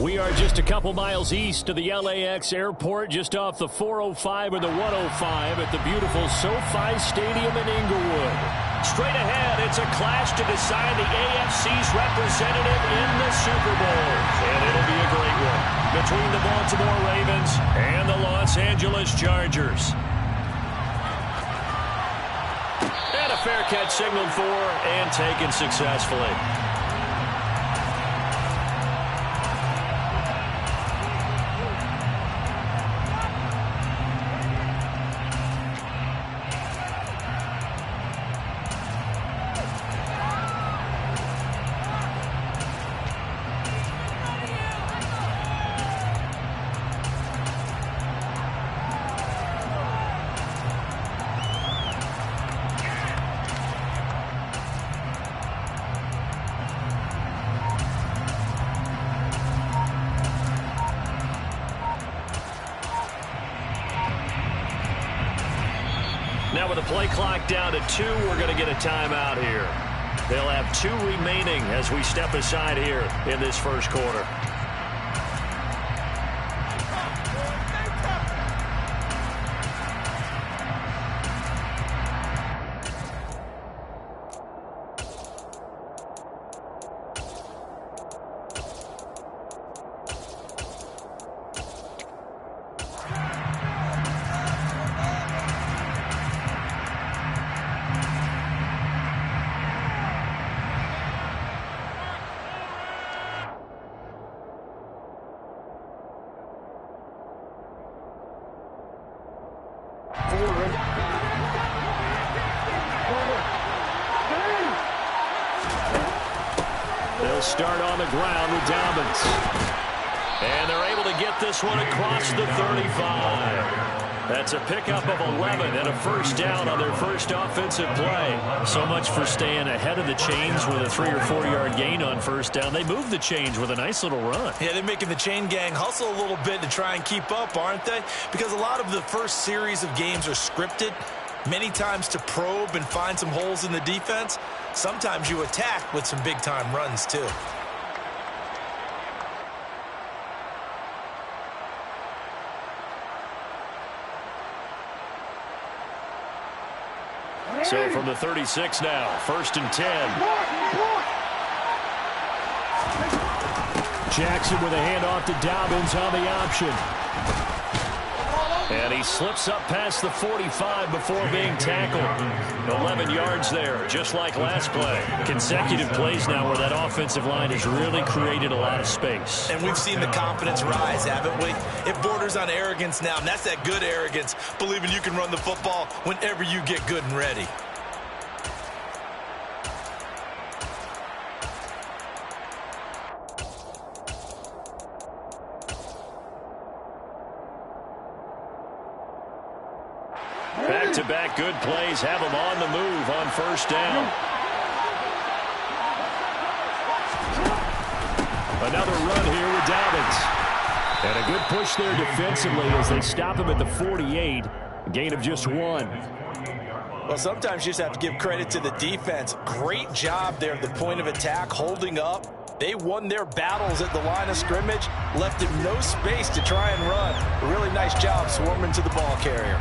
We are just a couple miles east of the LAX airport, just off the 405 or the 105 at the beautiful SoFi Stadium in Inglewood. Straight ahead, it's a clash to decide the AFC's representative in the Super Bowl. And it'll be a great one between the Baltimore Ravens and the Los Angeles Chargers. And a fair catch signaled for and taken successfully. Now with the play clock down to 2, we're going to get a timeout here. They'll have 2 remaining as we step aside here in this first quarter. They'll start on the ground with Dobbins. And they're able to get this one across the 35. That's a pickup of 11 and a first down on their first offensive play. So much for staying ahead of the chains with a 3 or 4 yard gain on first down. They move the chains with a nice little run. Yeah, they're making the chain gang hustle a little bit to try and keep up, aren't they? Because a lot of the first series of games are scripted, many times to probe and find some holes in the defense. Sometimes you attack with some big-time runs, too. So from the 36 now, 1st and 10. Jackson with a handoff to Dobbins on the option. And he slips up past the 45 before being tackled. 11 yards there, just like last play. Consecutive plays now where that offensive line has really created a lot of space. And we've seen the confidence rise, haven't we? It borders on arrogance now, and that's that good arrogance, believing you can run the football whenever you get good and ready. Back-to-back good plays have them on the move on first down. Another run here with Dobbins. And a good push there defensively as they stop him at the 48. A gain of just 1. Well, sometimes you just have to give credit to the defense. Great job there at the point of attack, holding up. They won their battles at the line of scrimmage, left him no space to try and run. A really nice job swarming to the ball carrier.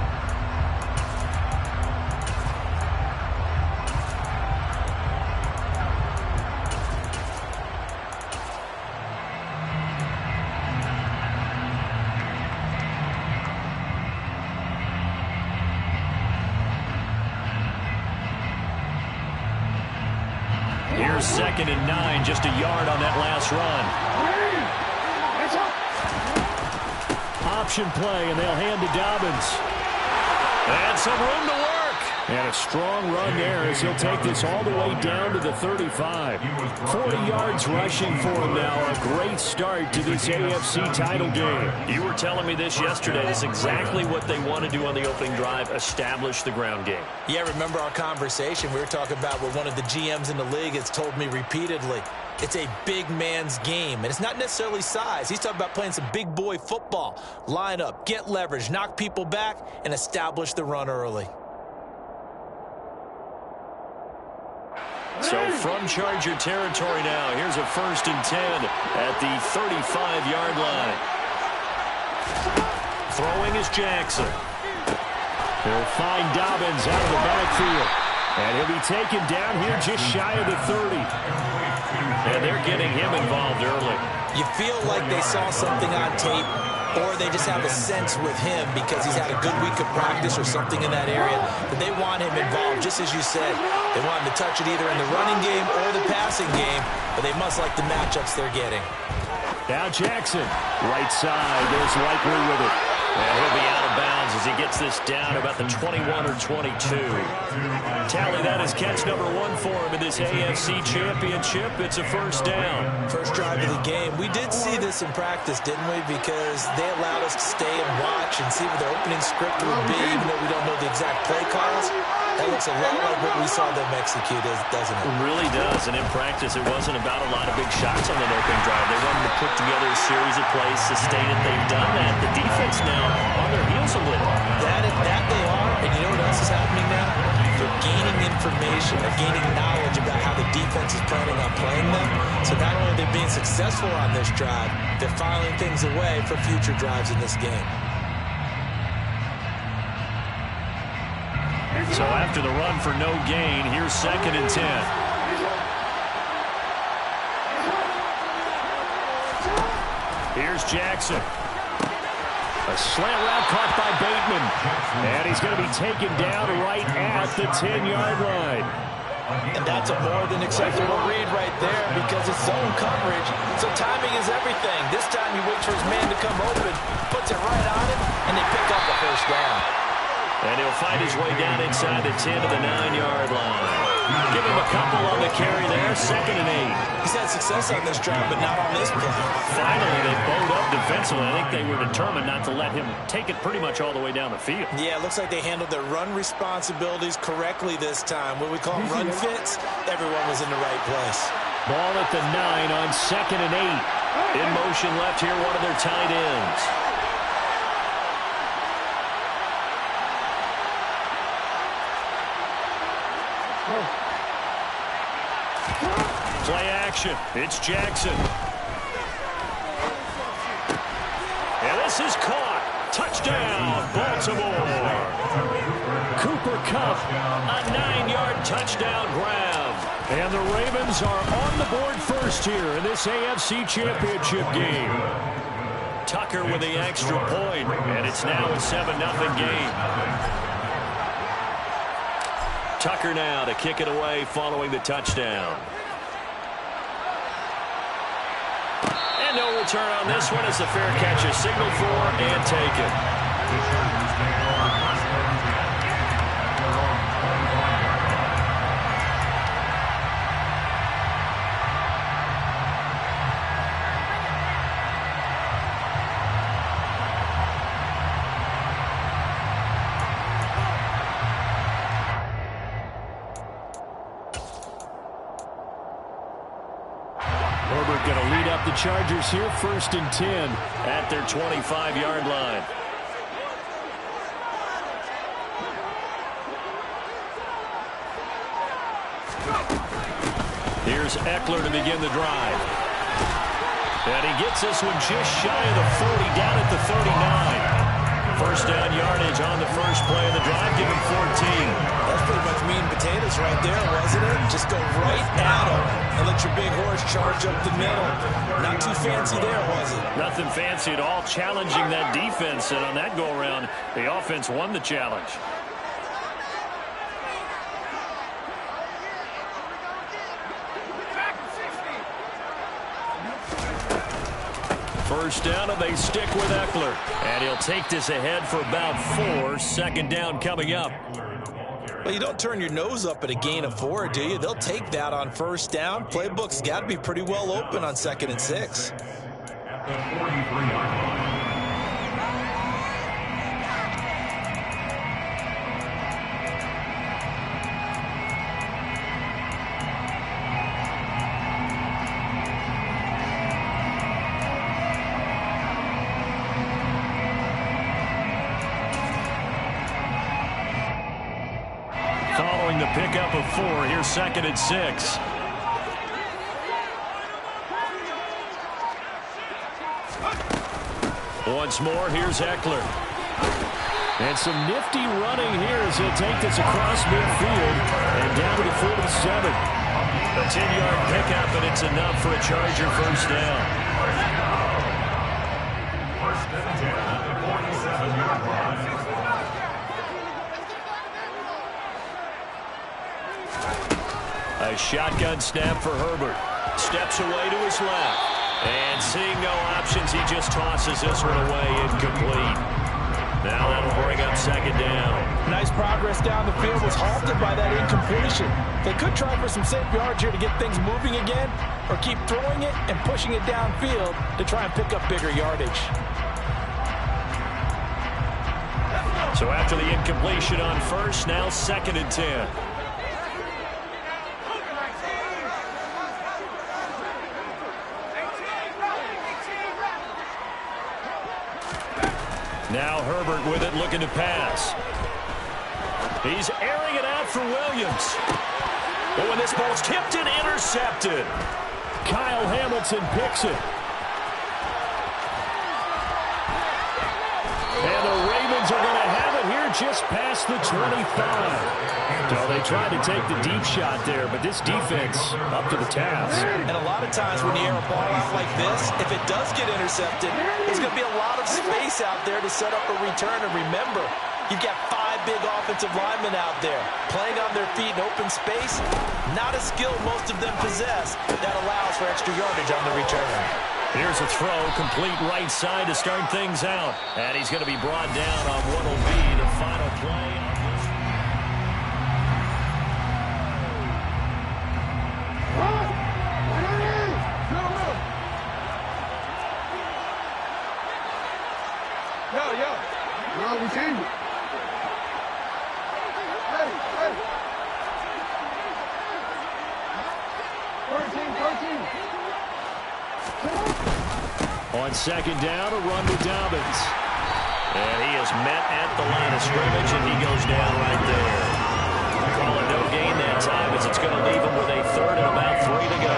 Here's 2nd and 9, just a yard on that last run. Option play, and they'll hand to Dobbins. And some room to work. And a strong run there as he'll take this all the way down to the 35. 40 yards rushing for him now. A great start to this AFC title game. You were telling me this yesterday. That's exactly what they want to do on the opening drive, establish the ground game. Yeah, remember our conversation? We were talking about what one of the GMs in the league has told me repeatedly. It's a big man's game, and it's not necessarily size. He's talking about playing some big boy football. Line up, get leverage, knock people back, and establish the run early. So from Charger territory now, here's a 1st and 10 at the 35-yard line. Throwing is Jackson. He'll find Dobbins out of the backfield. And he'll be taken down here just shy of the 30. And they're getting him involved early. You feel like they saw something on tape, or they just have a sense with him because he's had a good week of practice or something in that area that they want him involved. Just as you said, they want him to touch it either in the running game or the passing game, but they must like the matchups they're getting. Now Jackson, right side, goes likely with it. And he'll be out of bounds as he gets this down about the 21 or 22. Tally that as catch number 1 for him in this AFC Championship. It's a 1st down. First drive of the game. We did see this in practice, didn't we? Because they allowed us to stay and watch and see what their opening script would be, even though we don't know the exact play calls. That looks a lot like what we saw them execute, doesn't it? It really does. And in practice, it wasn't about a lot of big shots on that opening drive. They wanted to put together a series of plays, sustain it. They've done that. The defense now on their heels a little. That they are. And you know what else is happening now? They're gaining information. They're gaining knowledge about how the defense is planning on playing them. So not only are they being successful on this drive, they're filing things away for future drives in this game. So after the run for no gain, here's 2nd and 10. Here's Jackson. A slant route caught by Bateman. And he's going to be taken down right at the 10-yard line. And that's a more than acceptable read right there because it's zone coverage. So timing is everything. This time he waits for his man to come open, puts it right on him, and they pick up a 1st down. And he'll find his way down inside the 10 to the 9-yard line. Give him a couple on the carry there, 2nd and 8. He's had success on this drive, but not on this play. Finally, they bowed up defensively. I think they were determined not to let him take it pretty much all the way down the field. Yeah, it looks like they handled their run responsibilities correctly this time. What we call them run fits, everyone was in the right place. Ball at the 9 on 2nd and 8. In motion left here, one of their tight ends. Play action. It's Jackson. And this is caught. Touchdown, Baltimore. Cooper Kupp, A 9-yard touchdown grab. and the Ravens are on the board first here in this AFC Championship game. Tucker with the extra point, and it's now a 7-0 game. Tucker now to kick it away following the touchdown. And no return on this one as the fair catch is signaled for and taken. Herbert going to lead up the Chargers here, 1st and 10 at their 25-yard line. Here's Eckler to begin the drive. And he gets this one just shy of the 40, down at the 39. First down yardage on the first play of the drive, give him 14. That's pretty much meat and potatoes right there, wasn't it? Just go right at him and let your big horse charge up the middle. Not too fancy there, was it? Nothing fancy at all, challenging that defense. And on that go-around, the offense won the challenge. First down, and they stick with Eckler. And he'll take this ahead for about 4. Second down coming up. Well, you don't turn your nose up at a gain of 4, do you? They'll take that on first down. Playbook's got to be pretty well open on 2nd and 6. the pickup of 4. Here's 2nd and 6. Once more, here's Eckler. And some nifty running here as he'll take this across midfield and down to the 47. A 10-yard pickup, and it's enough for a Charger first down. A shotgun snap for Herbert. Steps away to his left. And seeing no options, he just tosses this one away, incomplete. Now that'll bring up 2nd down. Nice progress down the field, was halted by that incompletion. They could try for some safe yards here to get things moving again, or keep throwing it and pushing it downfield to try and pick up bigger yardage. So after the incompletion on first, now 2nd and 10. Now Herbert with it, looking to pass. He's airing it out for Williams. Oh, and this ball's tipped and intercepted. Kyle Hamilton picks it. And the Ravens are going to have it here just past the 25. So they tried to take the deep shot there, but this defense up to the task. And a lot of times when you air a ball out like this, if it does get intercepted, there's going to be a lot of space out there to set up a return. And remember, you've got 5 big offensive linemen out there playing on their feet in open space. Not a skill most of them possess that allows for extra yardage on the return. Here's a throw, complete right side to start things out. And he's going to be brought down on what will be the final play. We changed it. Hey. 13. On 2nd down, a run with Dobbins. And he is met at the line of scrimmage, and he goes down right there. Call it no gain that time, as it's going to leave him with a 3rd and about 3 to go.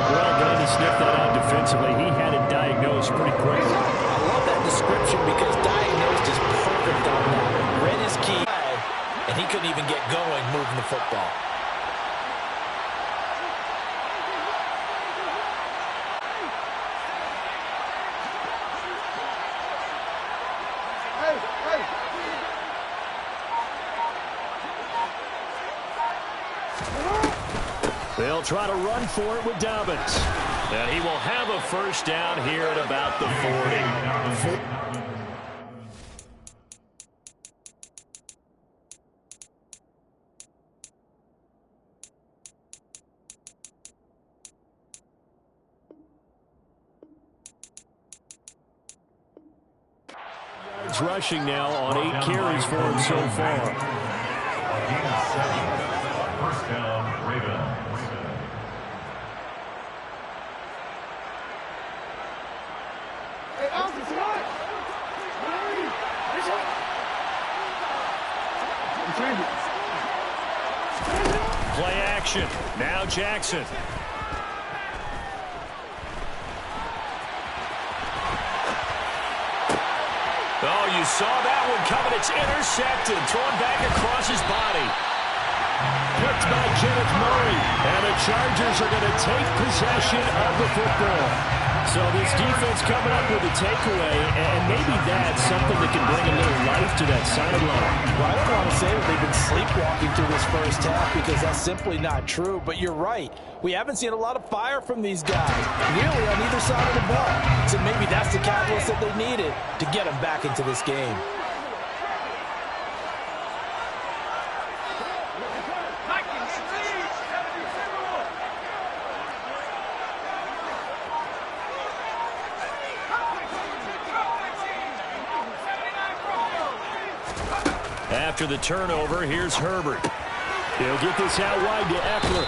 Well done to sniff that out defensively. He had it diagnosed pretty quickly. I love that description because diagnosed is perfect on that. Read his key, and he couldn't even get going moving the football. They'll try to run for it with Dobbins. And he will have a first down here at about the 40. It's rushing now on 8 carries for him so far. First down, Ravens. Play action. Now Jackson. Oh, you saw that one coming. It's intercepted. Thrown back across his body. Picked by Kenneth Murray. And the Chargers are going to take possession of the football. So this defense coming up with a takeaway, and maybe that's something that can bring a little life to that sideline. Well, I don't want to say that they've been sleepwalking through this first half because that's simply not true. But you're right. We haven't seen a lot of fire from these guys, really, on either side of the ball. So maybe that's the catalyst that they needed to get them back into this game. After the turnover, here's Herbert. He'll get this out wide to Eckler.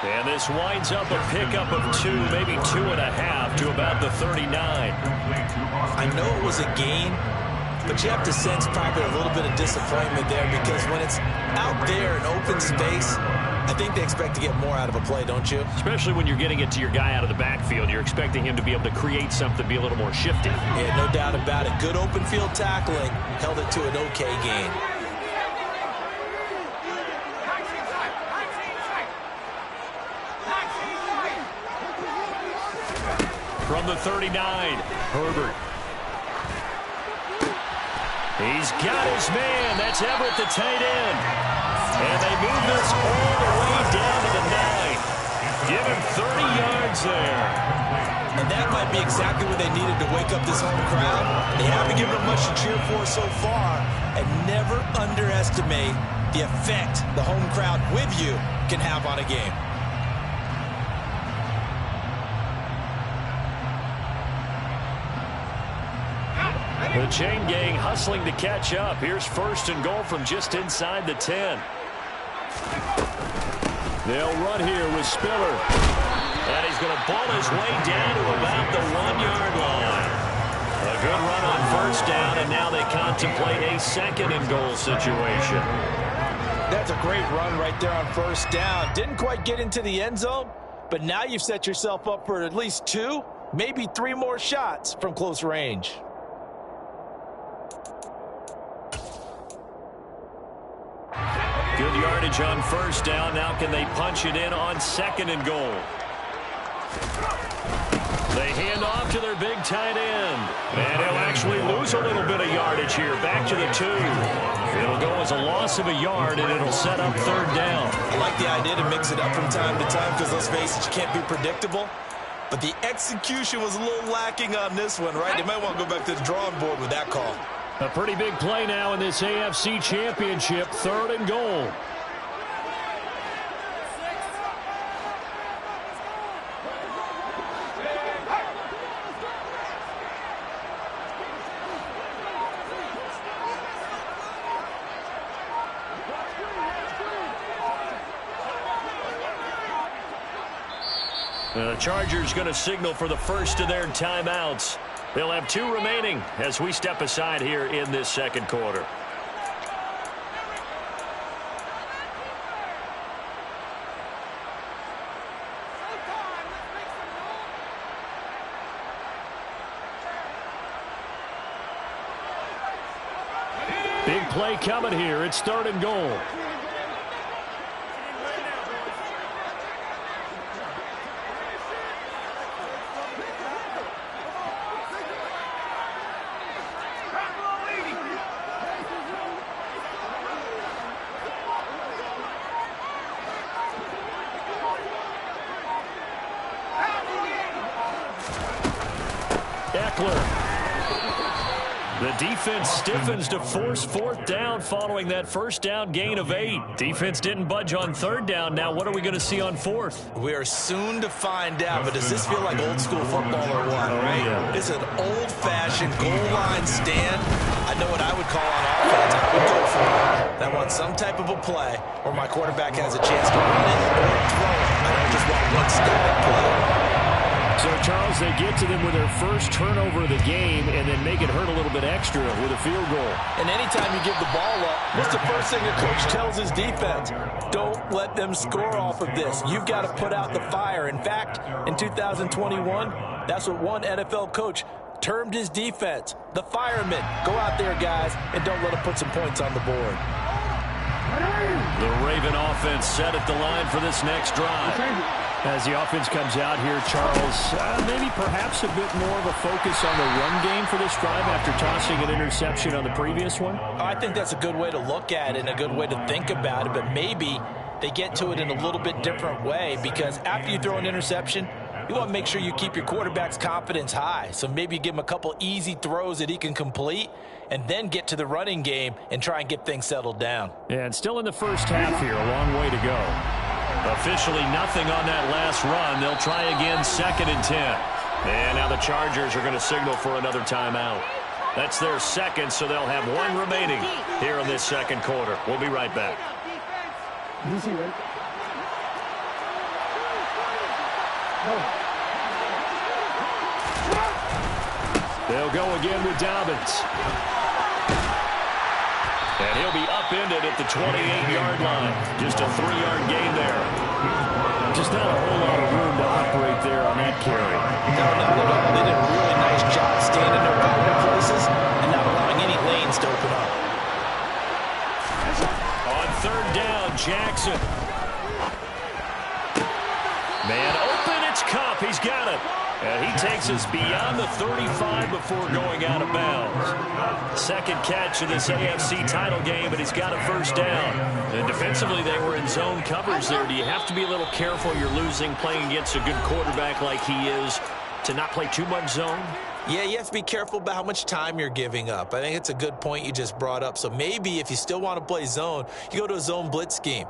And this winds up a pickup of 2, maybe 2.5 to about the 39. I know it was a gain, but you have to sense probably a little bit of disappointment there because when it's out there in open space, I think they expect to get more out of a play, don't you? Especially when you're getting it to your guy out of the backfield. You're expecting him to be able to create something, be a little more shifty. Yeah, no doubt about it. Good open field tackling, held it to an okay gain. From the 39, Herbert. He's got his man. That's Everett, the tight end. And they move this all the way down to the 9. Give him 30 yards there. And that might be exactly what they needed to wake up this home crowd. They haven't given them much to cheer for so far. And never underestimate the effect the home crowd with you can have on a game. The chain gang hustling to catch up. Here's first and goal from just inside the 10. They'll run here with Spiller. And he's going to ball his way down to about the 1-yard line. A good run on first down, and now they contemplate a second and goal situation. That's a great run right there on first down. Didn't quite get into the end zone, but now you've set yourself up for at least 2, maybe 3 more shots from close range. Good yardage on first down. Now can they punch it in on second and goal? They hand off to their big tight end. And he'll actually lose a little bit of yardage here. Back to the 2. It'll go as a loss of a yard, and it'll set up third down. I like the idea to mix it up from time to time because, let's face it, you can't be predictable. But the execution was a little lacking on this one, right? They might want to go back to the drawing board with that call. A pretty big play now in this AFC Championship. Third and goal. The Chargers going to signal for the first of their timeouts. They'll have 2 remaining as we step aside here in this second quarter. Big play coming here. It's third and goal. The defense stiffens to force fourth down following that first down gain of 8. Defense didn't budge on third down. Now what are we going to see on fourth? We are soon to find out, but does this feel like old school football or what, right? Yeah. It's an old-fashioned goal line stand. I know what I would call on offense. I would go for it. I want some type of a play where my quarterback has a chance to run it or throw it. I don't just want one static play. So, Charles, they get to them with their first turnover of the game and then make it hurt a little bit extra with a field goal. And anytime you give the ball up, what's the first thing a coach tells his defense? Don't let them score off of this. You've got to put out the fire. In fact, in 2021, that's what one NFL coach termed his defense, the firemen. Go out there, guys, and don't let them put some points on the board. The Raven offense set at the line for this next drive. As the offense comes out here, Charles, maybe perhaps a bit more of a focus on the run game for this drive after tossing an interception on the previous one? I think that's a good way to look at it and a good way to think about it, but maybe they get to it in a little bit different way because after you throw an interception, you want to make sure you keep your quarterback's confidence high. So maybe you give him a couple easy throws that he can complete and then get to the running game and try and get things settled down. And still in the first half here, a long way to go. Officially nothing on that last run. They'll try again, 2nd and 10. And now the Chargers are going to signal for another timeout. That's their second, so they'll have 1 remaining here in this second quarter. We'll be right back. They'll go again with Dobbins. And he'll be upended at the 28-yard line. Just a 3-yard gain there. Just not a whole lot of room to operate there on that carry. No, not at all. They did a really nice job staying in their power places and not allowing any lanes to open up. On third down, Jackson. Man open, it's Kupp. He's got it. And he takes us beyond the 35 before going out of bounds. Second catch of this AFC title game, and he's got a first down. And defensively, they were in zone coverage there. Do you have to be a little careful? You're losing playing against a good quarterback like he is to not play too much zone? Yeah, you have to be careful about how much time you're giving up. I think it's a good point you just brought up. So maybe if you still want to play zone, you go to a zone blitz scheme.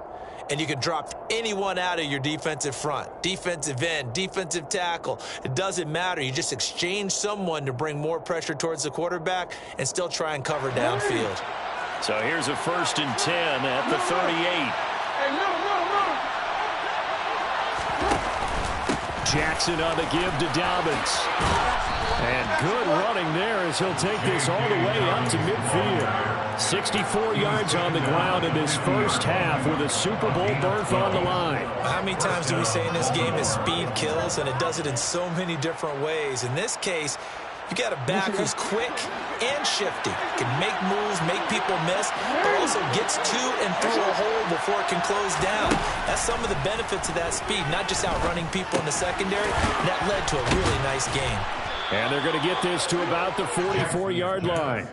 And you can drop anyone out of your defensive front, defensive end, defensive tackle. It doesn't matter. You just exchange someone to bring more pressure towards the quarterback and still try and cover downfield. So here's a 1st and 10 at the 38. Jackson on the give to Dobbins. And good running there as he'll take this all the way up to midfield. 64 yards on the ground in this first half with a Super Bowl berth on the line. How many times do we say in this game is speed kills, and it does it in so many different ways. In this case, you got a back who's quick and shifty, can make moves, make people miss, but also gets to and through a hole before it can close down. That's some of the benefits of that speed, not just outrunning people in the secondary. And that led to a really nice game. And they're going to get this to about the 44-yard line.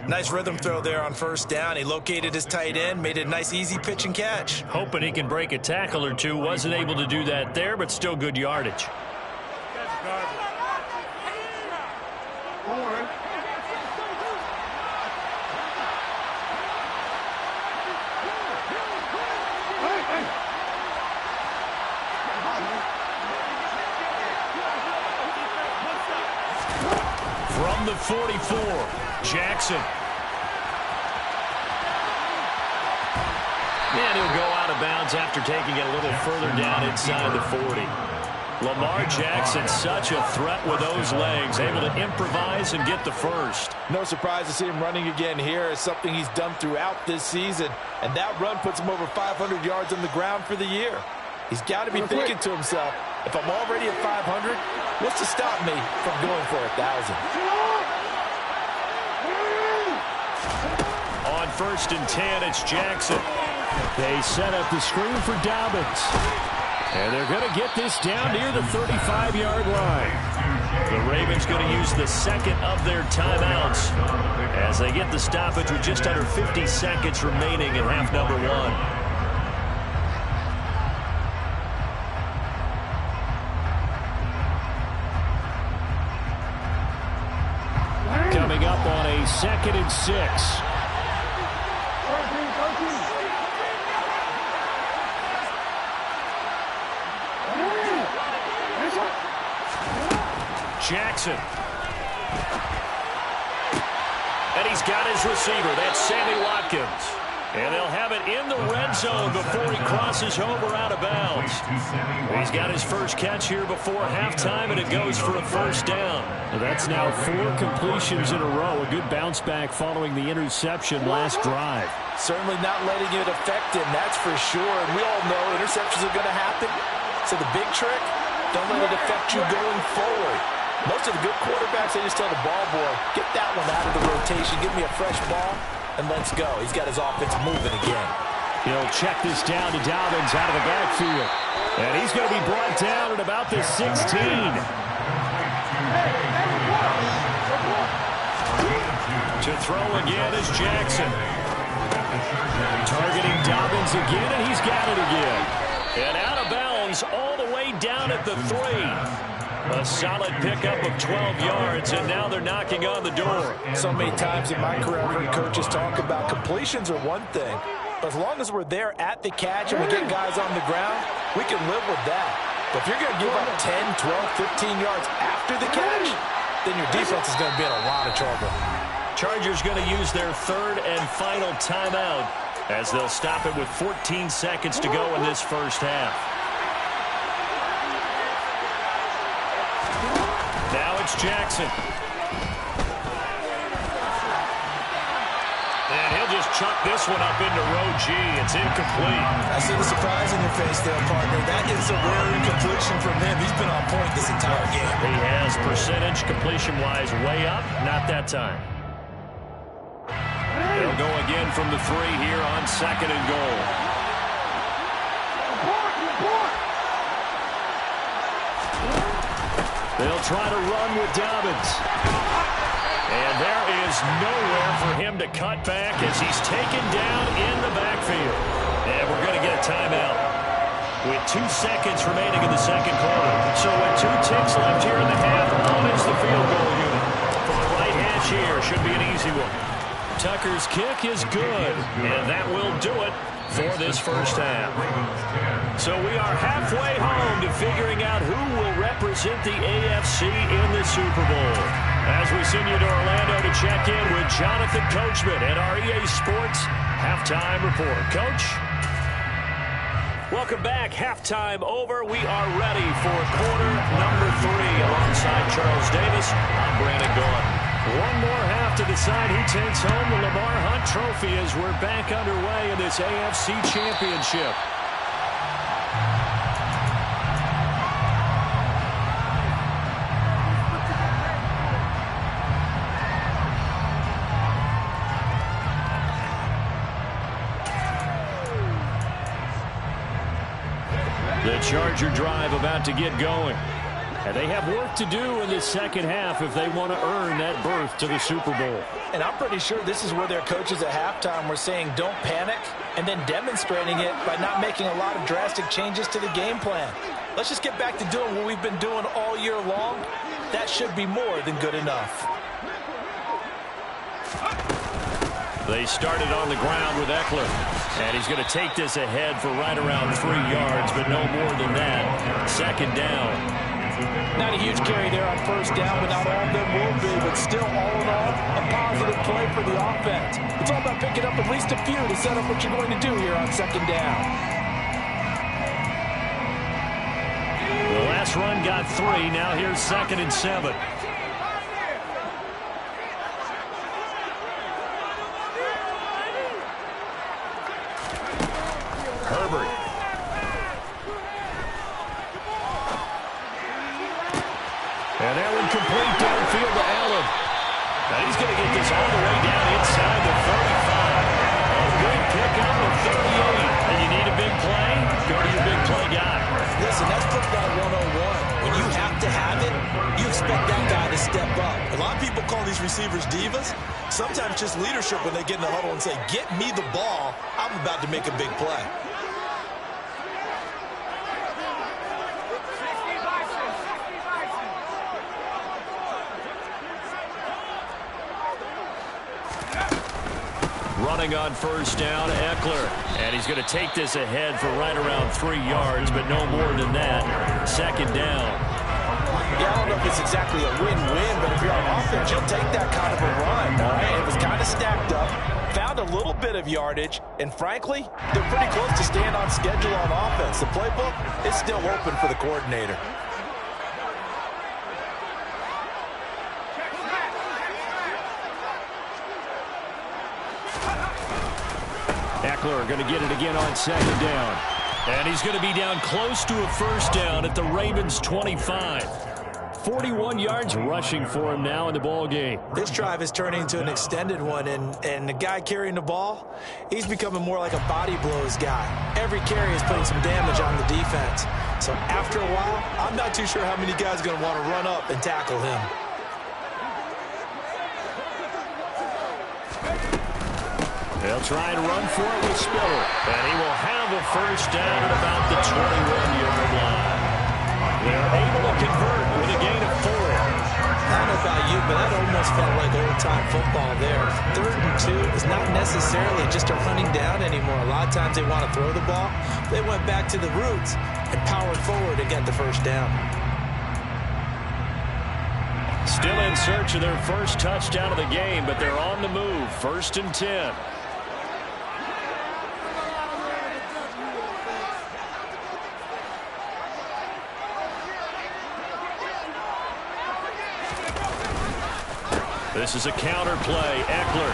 Nice rhythm throw there on first down. He located his tight end, made it a nice easy pitch and catch. Hoping he can break a tackle or two. Wasn't able to do that there, but still good yardage. From the 44, Jackson. And he'll go out of bounds after taking it a little further down inside the 40. Lamar Jackson, such a threat with those legs, able to improvise and get the first. No surprise to see him running again here. It's something he's done throughout this season, and that run puts him over 500 yards on the ground for the year. He's got to be thinking to himself, if I'm already at 500, what's to stop me from going for 1,000? On 1st and 10, it's Jackson. They set up the screen for Dobbins. And they're going to get this down near the 35-yard line. The Ravens going to use the second of their timeouts as they get the stoppage with just under 50 seconds remaining in half number 1. Coming up on a 2nd and 6. Jackson. And he's got his receiver. That's Sammy Watkins. And they'll have it in the red zone before he crosses over out of bounds. He's got his first catch here before halftime, and it goes for a first down. Well, that's now 4 completions in a row. A good bounce back following the interception last drive. Certainly not letting it affect him, that's for sure. And we all know interceptions are going to happen. So the big trick, don't let it affect you going forward. Most of the good quarterbacks, they just tell the ball boy, get that one out of the rotation, give me a fresh ball, and let's go. He's got his offense moving again. He'll check this down to Dobbins out of the backfield. And he's going to be brought down at about the 16. To throw again is Jackson. Targeting Dobbins again, and he's got it again. And out of bounds all the way down at the 3. A solid pickup of 12 yards, and now they're knocking on the door. So many times in my career, I've heard coaches talk about completions are one thing, but as long as we're there at the catch and we get guys on the ground, we can live with that. But if you're going to give up 10, 12, 15 yards after the catch, then your defense is going to be in a lot of trouble. Chargers going to use their 3rd and final timeout as they'll stop it with 14 seconds to go in this first half. Now it's Jackson. And he'll just chuck this one up into row G. It's incomplete. I see the surprise in your face there, partner. That is a rare incompletion from him. He's been on point this entire game. He has percentage completion-wise way up. Not that time. They'll go again from the 3 here on 2nd and goal. They'll try to run with Dobbins. And there is nowhere for him to cut back as he's taken down in the backfield. And we're going to get a timeout with 2 seconds remaining in the second quarter. So with 2 ticks left here in the half, on is the field goal unit. For the right hash here, should be an easy one. Tucker's kick is good, and that will do it for this first half. So we are halfway home to figuring out who will represent the AFC in the Super Bowl. As we send you to Orlando to check in with Jonathan Coachman at our EA Sports Halftime Report. Coach? Welcome back. Halftime over. We are ready for quarter number 3 alongside Charles Davis. I'm Brandon Gaudin. One more half to decide who takes home the Lamar Hunt Trophy as we're back underway in this AFC Championship. The Charger drive about to get going. And they have work to do in the second half if they want to earn that berth to the Super Bowl. And I'm pretty sure this is where their coaches at halftime were saying don't panic, and then demonstrating it by not making a lot of drastic changes to the game plan. Let's just get back to doing what we've been doing all year long. That should be more than good enough. They started on the ground with Eckler. And he's going to take this ahead for right around 3 yards, but no more than that. Second down. Not a huge carry there on first down, but not all of them will be. But still, all in all, a positive play for the offense. It's all about picking up at least a few to set up what you're going to do here on second down. The last run got 3. Now here's 2nd and 7. Herbert. And that one complete downfield to Allen. Now he's going to get this all the way down inside the 35. A good pickup of 38. And you need a big play? Go to your big play guy. Listen, that's football 101. When you have to have it, you expect that guy to step up. A lot of people call these receivers divas. Sometimes just leadership when they get in the huddle and say, get me the ball. I'm about to make a big play. Running on first down, Eckler. And he's going to take this ahead for right around 3 yards, but no more than that. Second down. Yeah, I don't know if it's exactly a win-win, but if you're on offense, you'll take that kind of a run, all right? It was kind of stacked up, found a little bit of yardage, and frankly, they're pretty close to staying on schedule on offense. The playbook is still open for the coordinator. Eckler going to get it again on second down. And he's going to be down close to a first down at the Ravens' 25. 41 yards rushing for him now in the ball game. This drive is turning into an extended one, and the guy carrying the ball, he's becoming more like a body blows guy. Every carry is putting some damage on the defense. So after a while, I'm not too sure how many guys are going to want to run up and tackle him. They'll try and run for it with Spiller. And he will have a first down at about the 21-yard line. They're able to convert with a gain of 4. I don't know about you, but that almost felt like old-time football there. 3rd and 2 is not necessarily just a running down anymore. A lot of times they want to throw the ball. They went back to the roots and powered forward and got the first down. Still in search of their first touchdown of the game, but they're on the move. 1st and 10. This is a counter play. Eckler.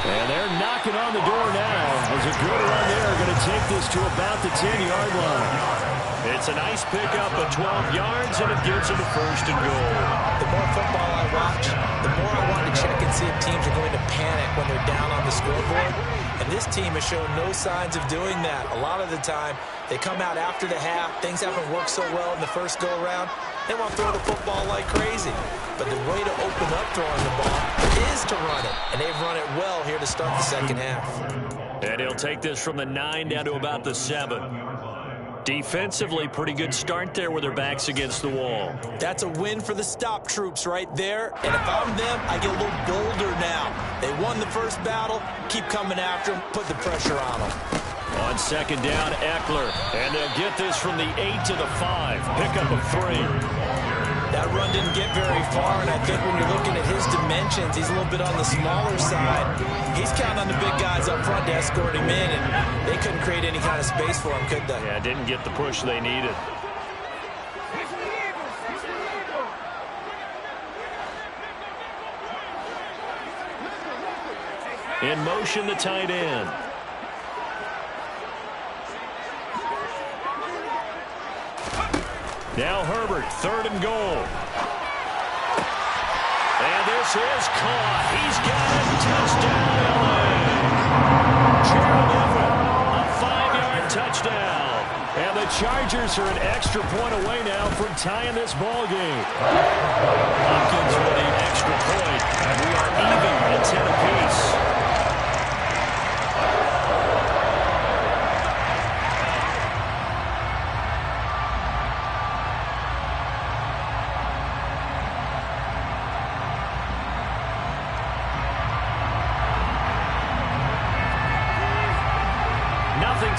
And they're knocking on the door now. As a good run there, going to take this to about the 10-yard line. It's a nice pickup of 12 yards, and it gives them a first and goal. The more football I watch, the more I want to check and see if teams are going to panic when they're down on the scoreboard. And this team has shown no signs of doing that. A lot of the time, they come out after the half. Things haven't worked so well in the first go-around. They want to throw the football like crazy. But the way to open up throwing the ball is to run it. And they've run it well here to start the second half. And he'll take this from the 9 down to about the 7. Defensively, pretty good start there with their backs against the wall. That's a win for the stop troops right there. And if I'm them, I get a little bolder now. They won the first battle. Keep coming after them. Put the pressure on them. On second down, Eckler. And they'll get this from the 8 to the 5. Pickup of 3. That run didn't get very far, and I think when you're looking at his dimensions, he's a little bit on the smaller side. He's counting on the big guys up front to escort him in, and they couldn't create any kind of space for him, could they? Yeah, didn't get the push they needed. In motion, the tight end. Now Herbert, 3rd and goal. And this is caught. He's got it. Touchdown, LA. Gerald Everett, a 5-yard touchdown. And the Chargers are an extra point away now from tying this ball game. Hopkins with the extra point. And we are even at 10 apiece.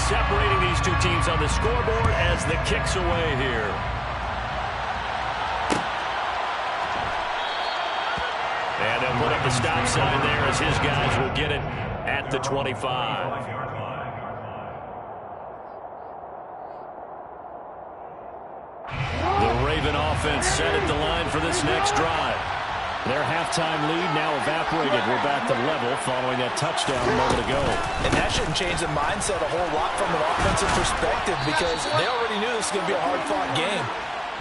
Separating these two teams on the scoreboard as the kick's away here. And they'll put up the stop sign there as his guys will get it at the 25. The Raven offense set at the line for this next drive. Their halftime lead now evaporated. We're back to level following that touchdown a moment ago. And that shouldn't change the mindset a whole lot from an offensive perspective because they already knew this was going to be a hard-fought game.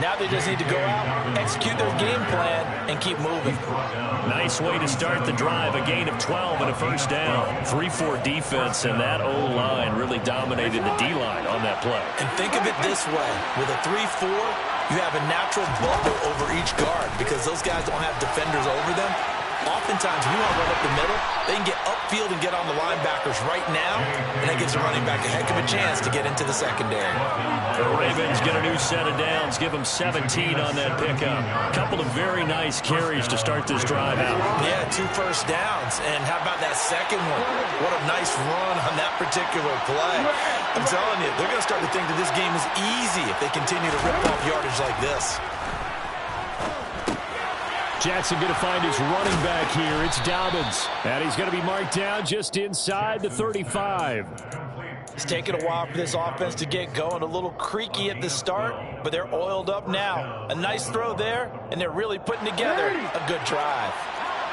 Now they just need to go out, execute their game plan, and keep moving. Nice way to start the drive. A gain of 12 and a first down. 3-4 defense, and that O-line really dominated the D-line on that play. And think of it this way. With a 3-4, you have a natural bubble over each guard because those guys don't have defenders over them. Oftentimes, if you want to run up the middle, they can get upfield and get on the linebackers right now, and that gives the running back a heck of a chance to get into the secondary. The Ravens get a new set of downs, give them 17 on that pickup. A couple of very nice carries to start this drive out. Yeah, 2 first downs, and how about that second one? What a nice run on that particular play. I'm telling you, they're going to start to think that this game is easy if they continue to rip off yardage like this. Jackson going to find his running back here. It's Dobbins. And he's going to be marked down just inside the 35. It's taken a while for this offense to get going. A little creaky at the start, but they're oiled up now. A nice throw there, and they're really putting together a good drive.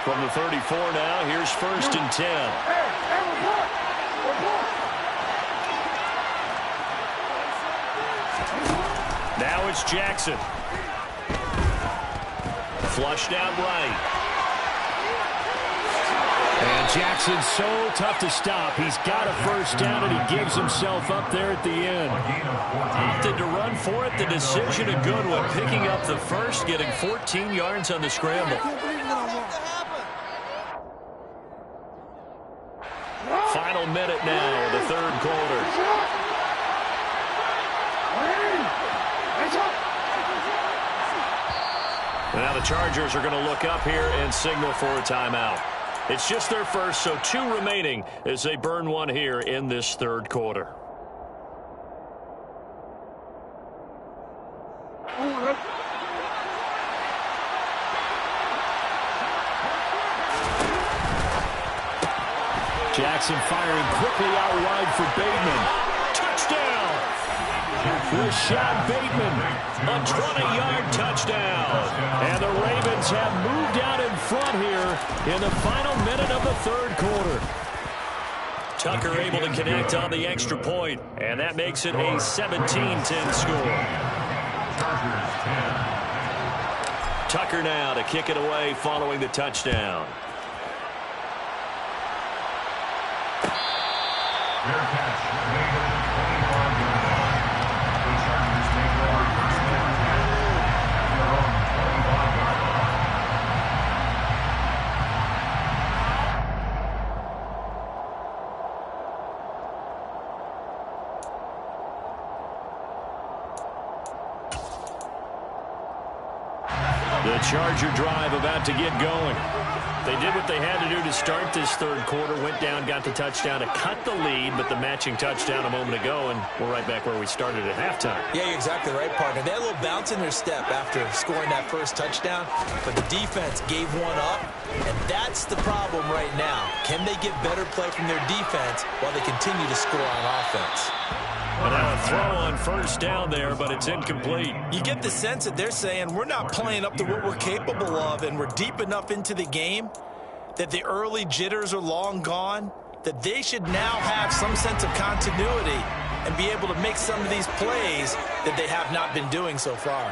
From the 34 now, here's 1st and 10. Now it's Jackson. Flushed out right. And Jackson's so tough to stop. He's got a first down, and he gives himself up there at the end. Opted to run for it. The decision a good one. Picking up the first, getting 14 yards on the scramble. Final minute now of the 3rd quarter. Now the Chargers are going to look up here and signal for a timeout. It's just their first, so 2 remaining as they burn one here in this 3rd quarter. Jackson firing quickly out wide for Bateman. Touchdown! Rashad Bateman, a 20-yard touchdown. And the Ravens have moved out in front here in the final minute of the third quarter. Tucker able to connect on the extra point, and that makes it a 17-10 score. Tucker now to kick it away following the touchdown. Fair catch made at the 25-yard line. The Chargers make over first down 10 at their own 25-yard line. The Charger drive about to get going. They did what they had to do to start this third quarter, went down, got the touchdown to cut the lead, but the matching touchdown a moment ago, and we're right back where we started at halftime. Yeah, you're exactly right, partner. They had a little bounce in their step after scoring that first touchdown, but the defense gave one up, and that's the problem right now. Can they get better play from their defense while they continue to score on offense? And now a throw on first down there, but it's incomplete. You get the sense that they're saying we're not playing up to what we're capable of, and we're deep enough into the game that the early jitters are long gone, that they should now have some sense of continuity and be able to make some of these plays that they have not been doing so far.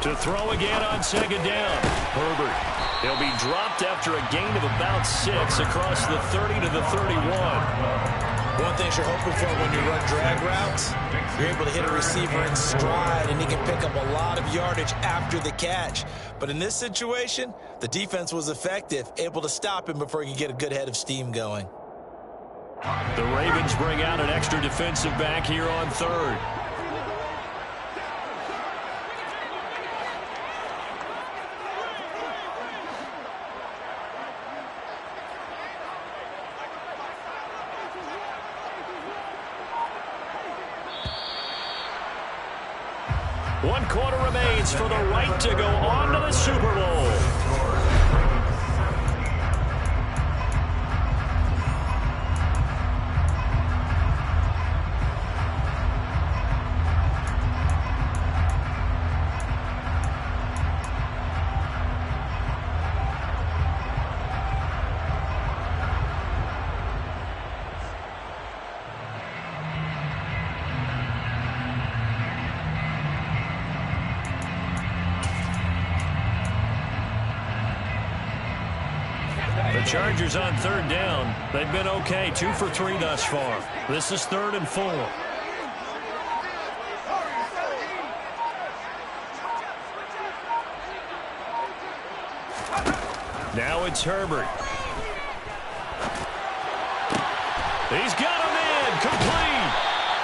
To throw again on second down. Herbert. He'll be dropped after a gain of about 6 across the 30 to the 31. One thing you're hoping for when you run drag routes, you're able to hit a receiver in stride, and he can pick up a lot of yardage after the catch. But in this situation, the defense was effective, able to stop him before he could get a good head of steam going. The Ravens bring out an extra defensive back here on third. One quarter remains for the right to go on to the Super Bowl. Chargers on third down. They've been okay, 2 for 3 thus far. This is 3rd and 4. Now it's Herbert. He's got him in, complete.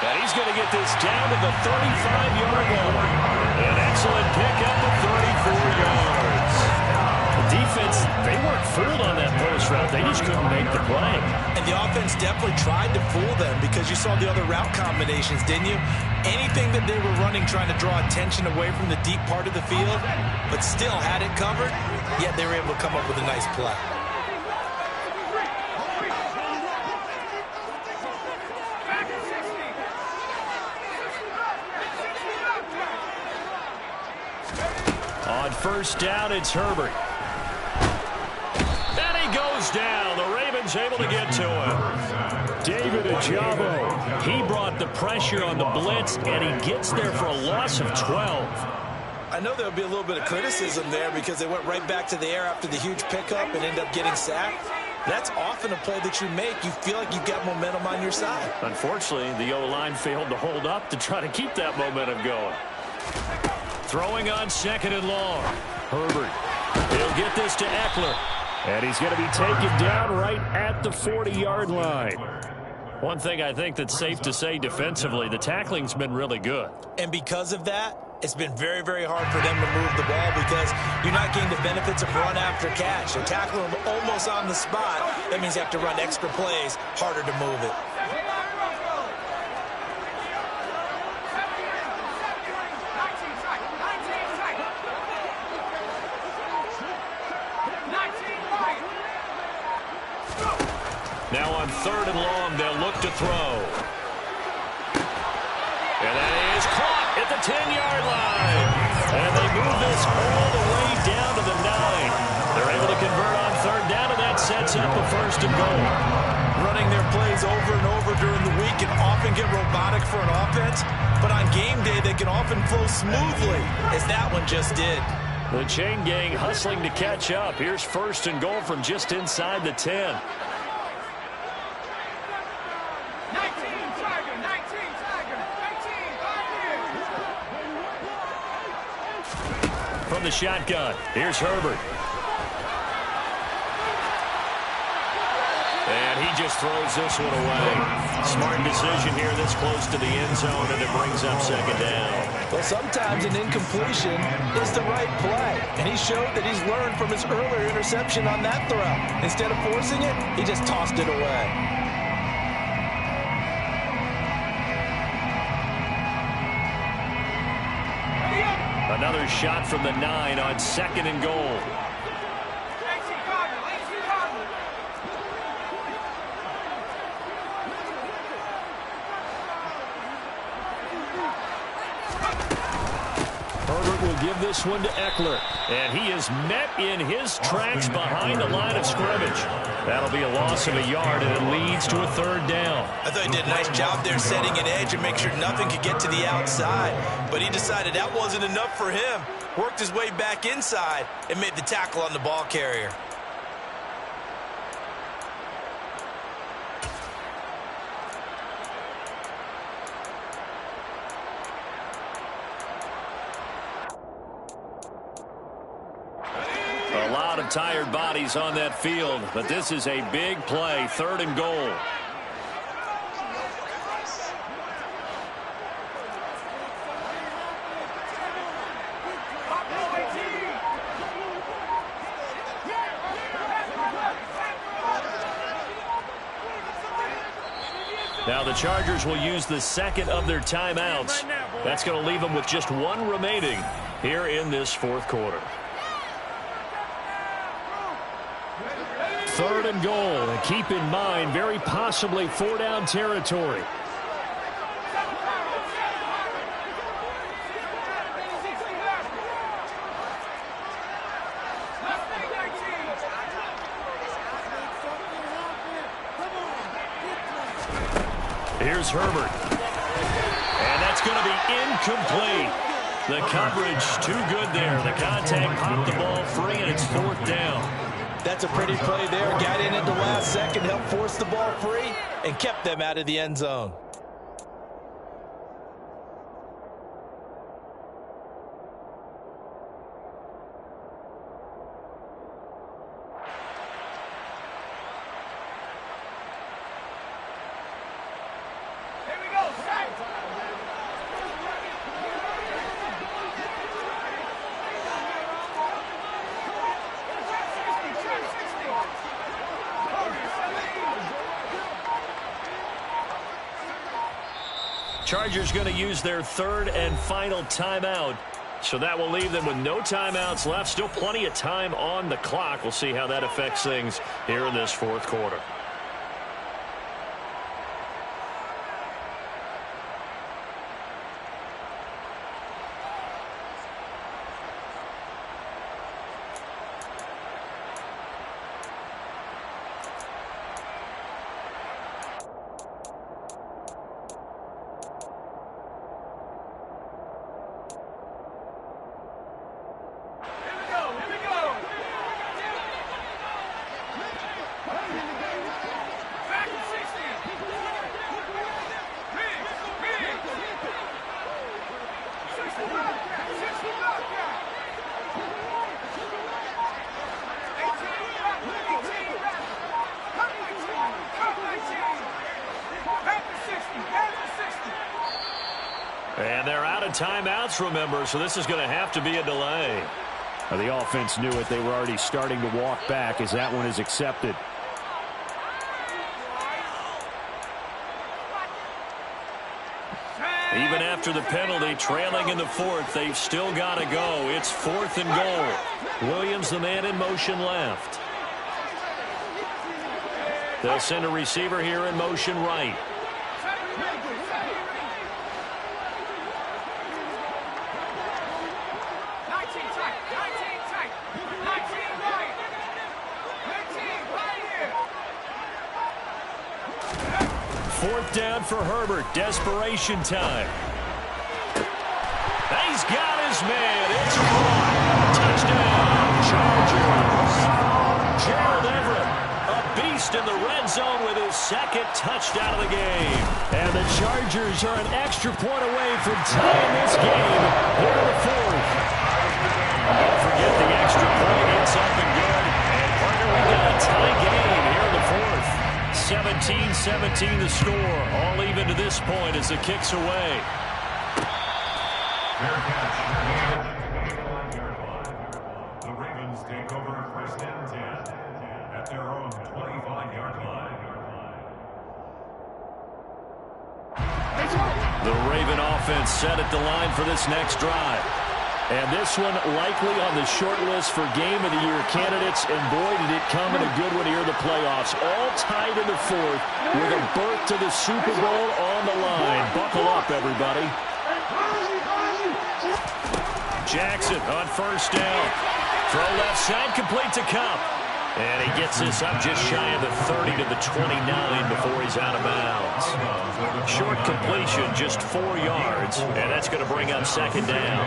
And he's going to get this down to the 35-yard line. An excellent pickup of 34 yards. The defense, they weren't fooled on that post route. They just couldn't make the play. And the offense definitely tried to fool them because you saw the other route combinations, didn't you? Anything that they were running trying to draw attention away from the deep part of the field, but still had it covered, yet they were able to come up with a nice play. On first down, it's Herbert. And he goes down. The Ravens able to get to him. David Ojabo. He brought the pressure on the blitz, and he gets there for a loss of 12. I know there'll be a little bit of criticism there because they went right back to the air after the huge pickup and ended up getting sacked. That's often a play that you make. You feel like you've got momentum on your side. Unfortunately, the O-line failed to hold up to try to keep that momentum going. Throwing on second and long. Herbert. He'll get this to Eckler. And he's going to be taken down right at the 40-yard line. One thing I think that's safe to say defensively, the tackling's been really good. And because of that, it's been very, very hard for them to move the ball because you're not getting the benefits of run after catch. They're tackling them almost on the spot. That means you have to run extra plays, harder to move it. Now on third and long, they'll look to throw. at the 10-yard line. And they move this all the way down to the 9. They're able to convert on third down, and that sets up a first and goal. Running their plays over and over during the week can often get robotic for an offense, but on game day they can often flow smoothly, as that one just did. The chain gang hustling to catch up. Here's first and goal from just inside the 10. From the shotgun, here's Herbert. And he just throws this one away. Smart decision here this close to the end zone, and it brings up second down. Well, sometimes an incompletion is the right play, and he showed that he's learned from his earlier interception on that throw. Instead of forcing it, he just tossed it away. Another shot from the 9 on second and goal. Herbert will give this one to Eckler. And he is met in his tracks behind the line of scrimmage. That'll be a loss of a yard, and it leads to a third down. I thought he did a nice job there setting an edge and make sure nothing could get to the outside. But he decided that wasn't enough for him. Worked his way back inside and made the tackle on the ball carrier. A lot of tired bodies on that field, but this is a big play, third and goal. Now the Chargers will use the second of their timeouts. That's going to leave them with just one remaining here in this fourth quarter. Third and goal, and keep in mind, very possibly four-down territory. Here's Herbert. And that's going to be incomplete. The coverage too good there. The contact popped the ball free, and it's fourth down. That's a pretty play there. Got in at the last second, helped force the ball free, and kept them out of the end zone. Chargers going to use their third and final timeout. So that will leave them with no timeouts left. Still plenty of time on the clock. We'll see how that affects things here in this fourth quarter. And they're out of timeouts, remember, so this is going to have to be a delay. The offense knew it. They were already starting to walk back as that one is accepted. Even after the penalty, trailing in the fourth, they've still got to go. It's fourth and goal. Williams, the man in motion left. They'll send a receiver here in motion right. 4th down for Herbert. Desperation time. He's got his man. It's caught. Touchdown, Chargers. Gerald Everett, a beast in the red zone with his 2nd touchdown of the game. And the Chargers are an extra point away from tying this game here in the 4th. Don't forget the extra point. It's up and good. And partner, we got a tie game here in the 4th. 17-17 the score. All even to this point as the kick's away. Fair catch. The Ravens take over 1st and 10 at their own 25-yard line. The Raven offense set at the line for this next drive. And this one likely on the short list for Game of the Year candidates. And boy, did it come in a good one here in the playoffs. All tied in the 4th with a berth to the Super Bowl on the line. Buckle up, everybody. Jackson on 1st down. Throw left side, complete to Cup. And he gets this up just shy of the 30 to the 29 before he's out of bounds. Short completion, just 4 yards. And that's going to bring up 2nd down.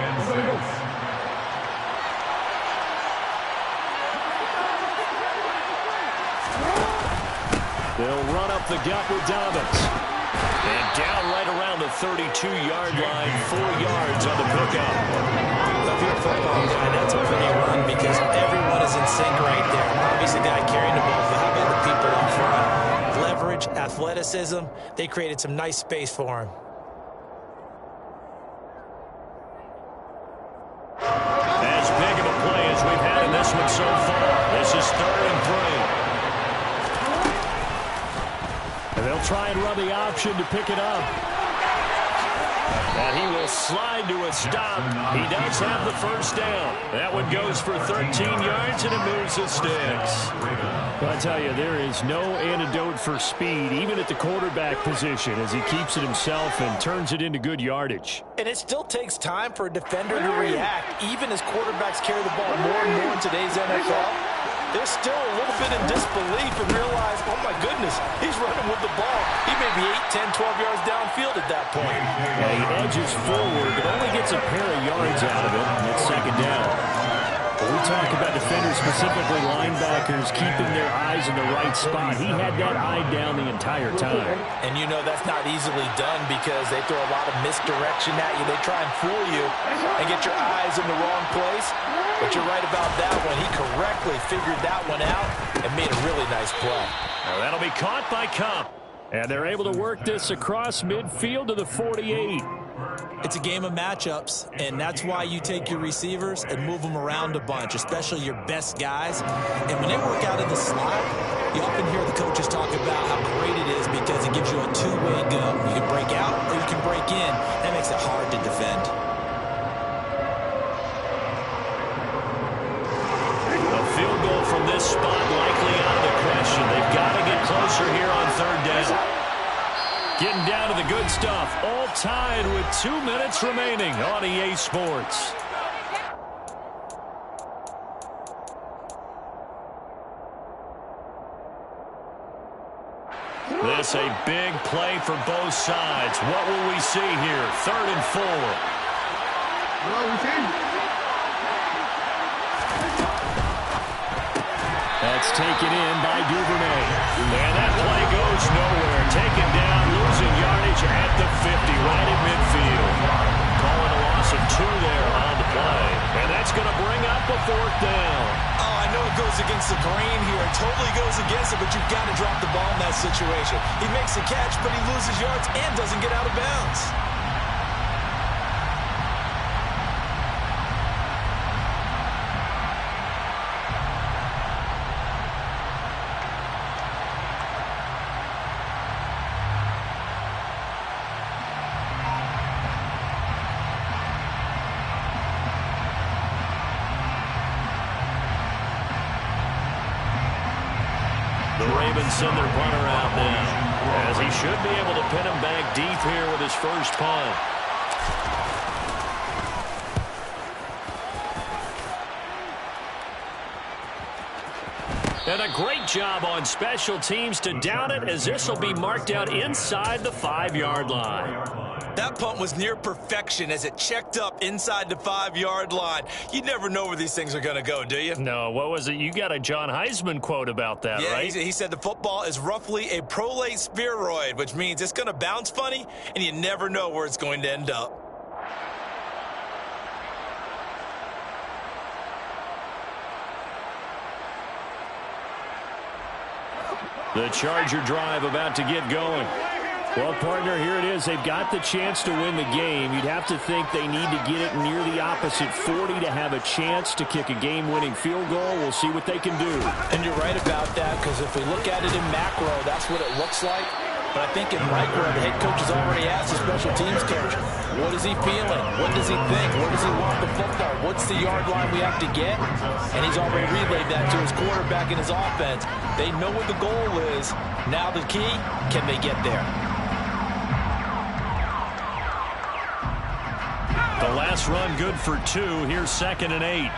They'll run up the gut with Dobbins. And down right around the 32-yard line, 4 yards on the pickup. If you're a football guy, that's a pretty run because everyone is in sync right there. Obviously, the guy carrying the ball, but how about the people up front? Leverage, athleticism, they created some nice space for him. As big of a play as we've had in this one so far. This is 3rd and 3. And they'll try and run the option to pick it up. And he will slide to a stop. He does have the 1st down. That one goes for 13 yards, and it moves the sticks. But I tell you, there is no antidote for speed, even at the quarterback position, as he keeps it himself and turns it into good yardage. And it still takes time for a defender to react, even as quarterbacks carry the ball more and more in today's NFL. They're still a little bit in disbelief and realize, oh my goodness, he's running with the ball. He may be 8, 10, 12 yards downfield at that point. Yeah, he edges forward, but only gets a pair of yards out of it, and it's 2nd down. When we talk about defenders, specifically linebackers, keeping their eyes in the right spot, he had that eye down the entire time. And you know that's not easily done because they throw a lot of misdirection at you. They try and fool you and get your eyes in the wrong place. But you're right about that one. He correctly figured that one out and made a really nice play. Now that'll be caught by Cup. And they're able to work this across midfield to the 48. It's a game of matchups, and that's why you take your receivers and move them around a bunch, especially your best guys. And when they work out of the slot, you often hear the coaches talk about how great it is because it gives you a two-way go. You can break out or you can break in. That makes it hard to defend. A field goal from this spot likely out of the question. They've got to get closer here on 3rd down. Getting down to the good stuff. All tied with 2 minutes remaining on EA Sports. This a big play for both sides. What will we see here? 3rd and 4. That's taken in by Duvernay. And that play goes nowhere. Taken down, losing yardage at the 50, right at midfield. Calling a loss of 2 there on the play. And that's going to bring up a 4th down. Oh, I know it goes against the grain here. It totally goes against it, but you've got to drop the ball in that situation. He makes the catch, but he loses yards and doesn't get out of bounds. The Ravens send their punter out now, as he should be able to pin him back deep here with his first punt. And a great job on special teams to down it, as this will be marked out inside the 5-yard line. That punt was near perfection as it checked up inside the 5-yard line. You never know where these things are going to go, do you? No, what was it? You got a John Heisman quote about that, right? Yeah, he said the football is roughly a prolate spheroid, which means it's going to bounce funny, and you never know where it's going to end up. The Charger drive about to get going. Well, partner, here it is. They've got the chance to win the game. You'd have to think they need to get it near the opposite 40 to have a chance to kick a game-winning field goal. We'll see what they can do. And you're right about that, because if we look at it in macro, that's what it looks like. But I think in micro, the head coach has already asked the special teams coach, what is he feeling? What does he think? Where does he want the football? What's the yard line we have to get? And he's already relayed that to his quarterback and his offense. They know what the goal is. Now the key, can they get there? The last run good for 2. Here's 2nd and 8.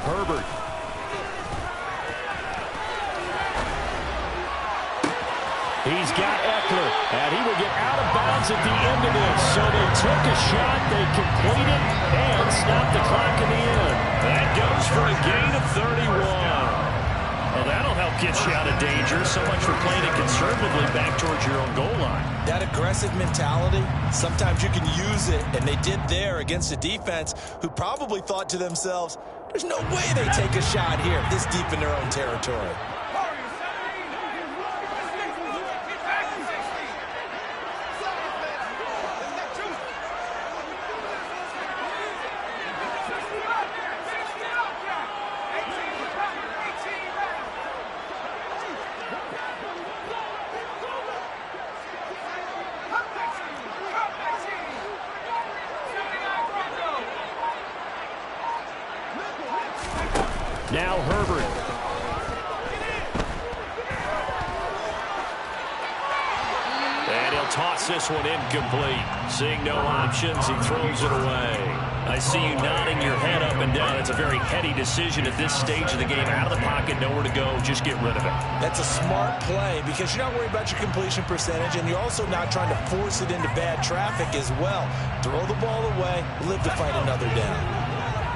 Herbert. He's got Eckler, and he will get out of bounds at the end of this. So they took a shot, they completed, and stopped the clock in the end. That goes for a gain of 31. Well, that'll help get you out of danger. So much for playing it conservatively back towards your own goal line. That aggressive mentality, sometimes you can use it, and they did there against a defense who probably thought to themselves, there's no way they take a shot here this deep in their own territory. Now Herbert. And he'll toss this one incomplete. Seeing no options, he throws it away. I see you nodding your head up and down. It's a very heady decision at this stage of the game. Out of the pocket, nowhere to go. Just get rid of it. That's a smart play because you're not worried about your completion percentage, and you're also not trying to force it into bad traffic as well. Throw the ball away, live to fight another down.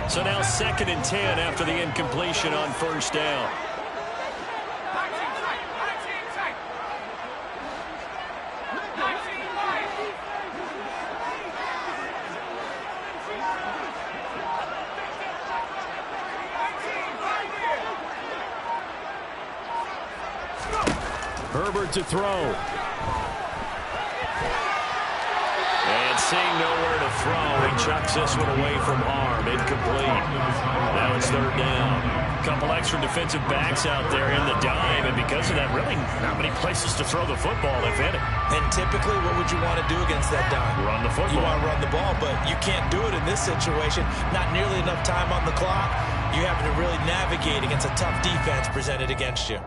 So now 2nd and 10 after the incompletion on 1st down. Herbert to throw. And seeing nowhere to throw, he chucks this one away from arm. Incomplete. Now it's 3rd down. A couple extra defensive backs out there in the dime, and because of that, really not many places to throw the football, if any. And typically, what would you want to do against that dime? Run the football. You want to run the ball, but you can't do it in this situation. Not nearly enough time on the clock. You're having to really navigate against a tough defense presented against you.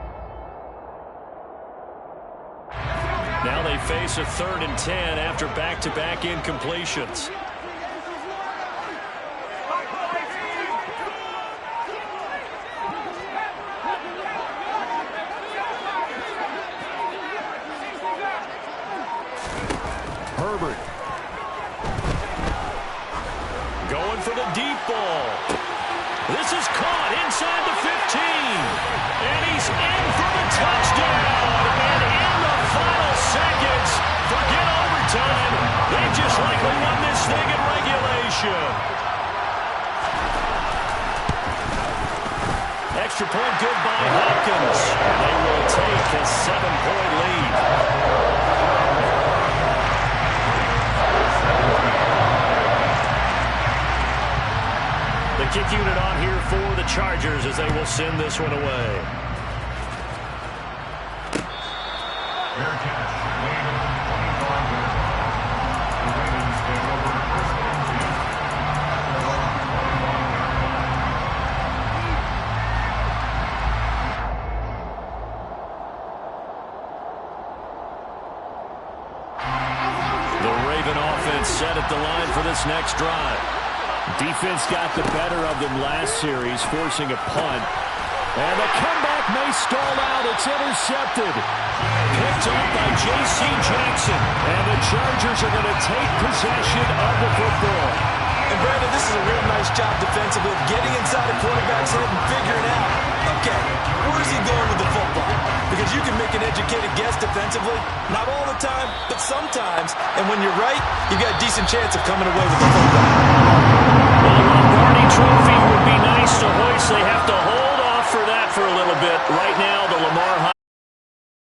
Now they face a 3rd and 10 after back-to-back incompletions. Herbert. Going for the deep ball. This is caught inside the 15. And he's in for the touchdown. And in the final seconds, forget overtime. They just likely won this thing in regulation. Extra point good by Hopkins. They will take a 7-point lead. The kick unit on here for the Chargers as they will send this one away. Fair catch. Made at the 25-yard line. The Ravens take over 1st and 10. set at the line for this next drive. Defense got the better of them last series, forcing a punt. And the comeback may stall out. It's intercepted. Picked up by J.C. Jackson. And the Chargers are going to take possession of the football. And Brandon, this is a real nice job defensively of getting inside a quarterback's head and figuring out, okay, where is he going with the football? Because you can make an educated guess defensively, not all the time, but sometimes. And when you're right, you've got a decent chance of coming away with the football. The Lombardi Trophy